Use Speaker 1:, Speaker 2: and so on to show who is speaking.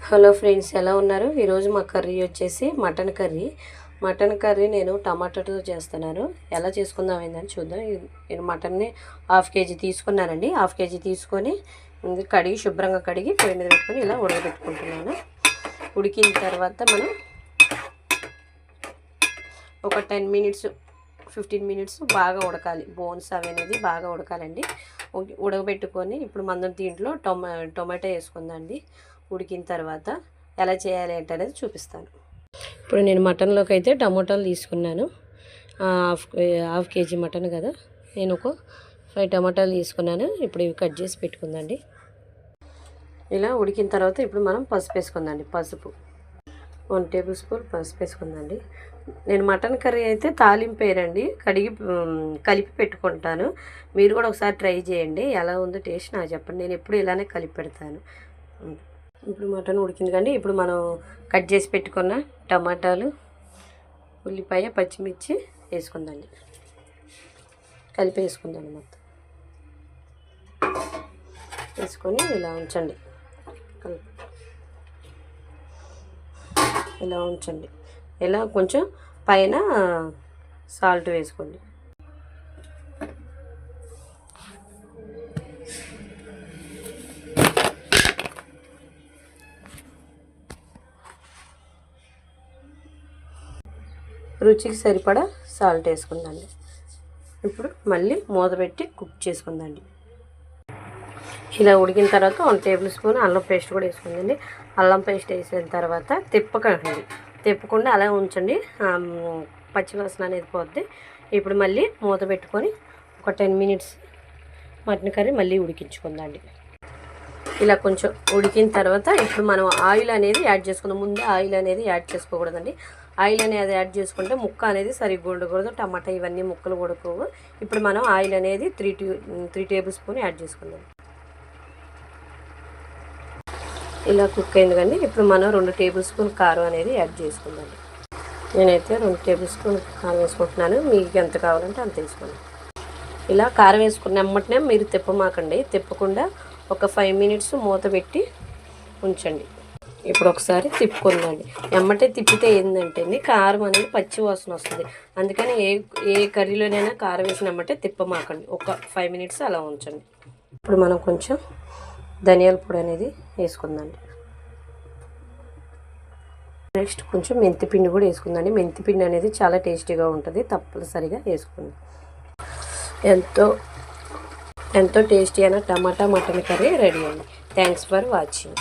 Speaker 1: Hello friends, ఎలా ఉన్నారు? ఈరోజు మా కర్రీ వచ్చేసి మటన్ కర్రీ నేను టమాటాతో చేస్తున్నాను. ఎలా చేసుకుందాం ఏందని చూద్దాం. నేను మటన్ని హాఫ్ కేజీ తీసుకున్నానండి. హాఫ్ కేజీ తీసుకొని కడిగి శుభ్రంగా కడిగి పొయ్యి మీద పెట్టుకొని ఇలా ఉడకబెట్టుకుంటున్నాను. ఉడికిన తర్వాత మనం ఒక 10 మినిట్స్ 15 మినిట్స్ బాగా ఉడకాలి. బోన్స్ అవి అనేది బాగా ఉడకాలండి. ఉడకబెట్టుకొని ఇప్పుడు మనం దీంట్లో టొమాటో వేసుకుందండి. ఉడికిన తర్వాత ఎలా చేయాలి ఏంటనేది చూపిస్తాను. ఇప్పుడు నేను మటన్లోకి అయితే టమోటాలు తీసుకున్నాను. హాఫ్ కేజీ మటన్ కదా, నేను ఒక 5 టమాటాలు తీసుకున్నాను. ఇప్పుడు ఇవి కట్ చేసి పెట్టుకుందండి. ఇలా ఉడికిన తర్వాత ఇప్పుడు మనం పసుపు వేసుకుందండి. పసుపు 1 టేబుల్ స్పూన్ పసుపు వేసుకుందండి. నేను మటన్ కర్రీ అయితే తాలింపు వేయరండి, కలిపి పెట్టుకుంటాను. మీరు కూడా ఒకసారి ట్రై చేయండి. ఎలా ఉందో టేస్ట్ నాకు చెప్పండి. నేను ఎప్పుడు ఇలానే కలిపి పెడతాను. ఇప్పుడు మటన్ ఉడికింది కండి. ఇప్పుడు మనం కట్ చేసి పెట్టుకున్న టమాటాలు, ఉల్లిపాయ, పచ్చిమిర్చి వేసుకుందండి. కలిపి వేసుకుందాం. మొత్తం వేసుకొని ఇలా ఉంచండి. ఇలా ఉంచండి. ఇలా కొంచెం పైన సాల్ట్ వేసుకోండి. రుచికి సరిపడా సాల్ట్ వేసుకుందండి. ఇప్పుడు మళ్ళీ మూత పెట్టి కుక్ చేసుకుందండి. ఇలా ఉడికిన తర్వాత 1 టేబుల్ స్పూన్ అల్లం పేస్ట్ కూడా వేసుకుందండి. అల్లం పేస్ట్ వేసిన తర్వాత తిప్పకుండా అలా ఉంచండి. పచ్చివాసన అనేది పోద్ది. ఇప్పుడు మళ్ళీ మూత పెట్టుకొని ఒక 10 మినిట్స్ మటన్ కర్రీ మళ్ళీ ఉడికించుకుందండి. ఇలా కొంచెం ఉడికిన తర్వాత ఇప్పుడు మనం ఆయిల్ అనేది యాడ్ చేసుకుందాం. ముందే ఆయిల్ అనేది యాడ్ చేసుకోకూడదండి. ఆయిల్ అనేది యాడ్ చేసుకుంటే ముక్క అనేది సరిగ్గా ఉండకూడదు. టమాటా ఇవన్నీ ముక్కలు ఉడకవు. ఇప్పుడు మనం ఆయిల్ అనేది 3 టేబుల్ స్పూన్ యాడ్ చేసుకుందాం. ఇలా కుక్ అయింది కండి. ఇప్పుడు మనం 2 టేబుల్ స్పూన్ కారం అనేది యాడ్ చేసుకుందాం. నేనైతే 2 టేబుల్ స్పూన్ కారం వేసుకుంటున్నాను. మీకు ఎంత కావాలంటే అంత వేసుకోండి. ఇలా కారం వేసుకున్న వెంటనే మీరు తిప్పమాకండి. తిప్పకుండా ఒక 5 మినిట్స్ మూత పెట్టి ఉంచండి. ఇప్పుడు ఒకసారి తిప్పుకుందండి. వెంబటే తిప్పితే ఏంటంటే కారం అనేది పచ్చి వాసన వస్తుంది. అందుకని ఏ కర్రీలోనైనా కారం వేసిన వెంబటే తిప్పమాకండి. ఒక 5 మినిట్స్ అలా ఉంచండి. ఇప్పుడు మనం కొంచెం ధనియాల పొడి అనేది వేసుకుందండి. నెక్స్ట్ కొంచెం మెంతిపిండి కూడా వేసుకుందండి. మెంతిపిండి అనేది చాలా టేస్టీగా ఉంటుంది. తప్పనిసరిగా వేసుకోండి. ఎంతో టేస్టీ అయిన టమాటా మటన్ కర్రీ రెడీ అండి. Thanks for watching.